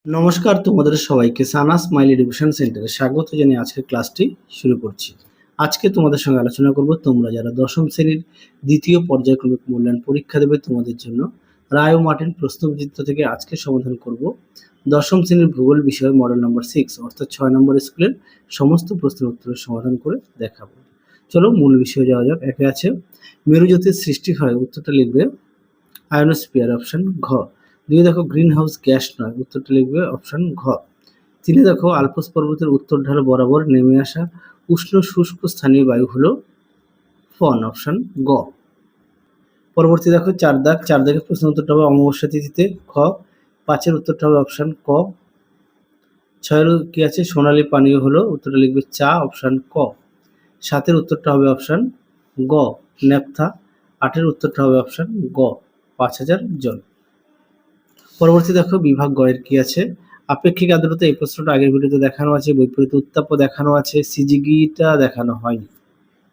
নমস্কার তোমাদের সবাইকে সানা স্মাইল এডুকেশন সেন্টারে স্বাগত জানিয়ে আজকের ক্লাসটি শুরু করছি। আজকে তোমাদের সঙ্গে আলোচনা করব তোমরা যারা দশম শ্রেণীর দ্বিতীয় পর্যায়ক্রমিক মূল্যায়ন পরীক্ষা দেবে তোমাদের জন্য রায় ও মার্টিন প্রশ্নবিচিত্র থেকে আজকে সমাধান করব দশম শ্রেণীর ভূগোল বিষয় মডেল নম্বর 6 অর্থাৎ 6 নম্বর স্কুলের সমস্ত প্রশ্নের উত্তরের সমাধান করে দেখাবো। চলো মূল বিষয়ে যাওয়া যাক। একে আছে মেরুজ্যোতির সৃষ্টি হয়, উত্তরটা লিখবে আয়নোস্ফিয়ার অপশন ঘ। 2 দেখো গ্রিন হাউস গ্যাস নয়, উত্তরটা লিখবে অপশন ঘ। 3 দেখো আল্পস পর্বতের উত্তর ঢাল বরাবর নেমে আসা উষ্ণ শুষ্ক স্থানীয় বায়ু হলো ফন, অপশন গ। পরবর্তী দেখো 4 দাগের প্রশ্ন উত্তরটা হবে অমাবস্যা তিথিতে, খ। 5 উত্তরটা হবে অপশন ক। 6 কি আছে সোনালী পানীয় হলো, উত্তরটা লিখবে চা, অপশন ক। 7 উত্তরটা হবে অপশন গ নেপথা। 8 উত্তরটা হবে অপশন গ 5000 জন। পরবর্তী দেখো বিভাগ গয়ের কি আছে আপেক্ষিক আর্দ্রতা, এই প্রশ্নটা আগের ভিডিওতে দেখানো আছে, বৈপরীত্য উত্তাপও দেখানো আছে, সিজিগিটা দেখানো হয়নি,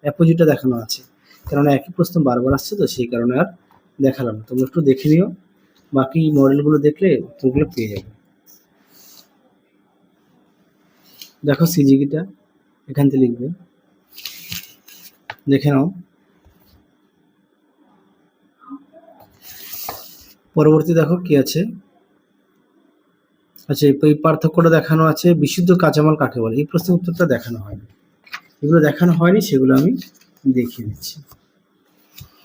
অ্যাপোজিটটা দেখানো আছে, কারণ একই প্রশ্ন বারবার আসছে তো সেই কারণে আর দেখালাম না। তোমরা একটু দেখে নিও, বাকি মডেলগুলো দেখলে উত্তরগুলো পেয়ে যাবে। দেখো সিজিগিটা এখান থেকে লিখবে, দেখে নাও। পরবর্তী দেখো কি আছে, আচ্ছা এই পার্থক্যটা দেখানো আছে, বিশুদ্ধ কাঁচামাল কাকে বলে, এই প্রশ্নের উত্তরটা দেখানো হয়নি, এগুলো দেখানো হয়নি, সেগুলো আমি দেখিয়ে দিচ্ছি।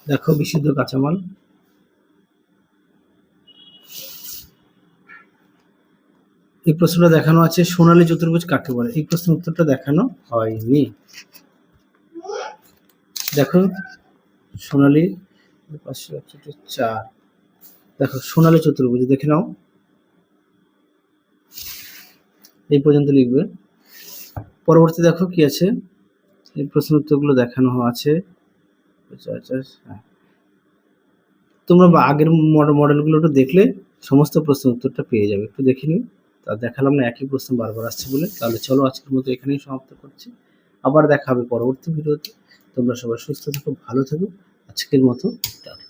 দেখো বিশুদ্ধ কাঁচামাল, এই প্রশ্নটা দেখানো আছে সোনালী চতুর্ভুজ কাকে বলে, এই প্রশ্নের উত্তরটা দেখানো হয়নি। দেখো সোনালী 4, দেখো সোনালী চতুর্ভুজ দেখে নাও, এই পর্যন্ত লিখবে। পরবর্তী দেখো কি আছে, এই প্রশ্নের উত্তরগুলো দেখানো আছে। হ্যাঁ, তোমরা আগের মডেলগুলো একটু দেখলে সমস্ত প্রশ্নের উত্তরটা পেয়ে যাবে, একটু দেখে নিও। তা দেখালাম না একই প্রশ্ন বারবার আসছে বলে। তাহলে চলো আজকের মতো এখানেই সমাপ্ত করছি, আবার দেখা হবে পরবর্তী ভিডিওতে। তোমরা সবাই সুস্থ থেকো, ভালো থেকো, আজকের মতো টাটা।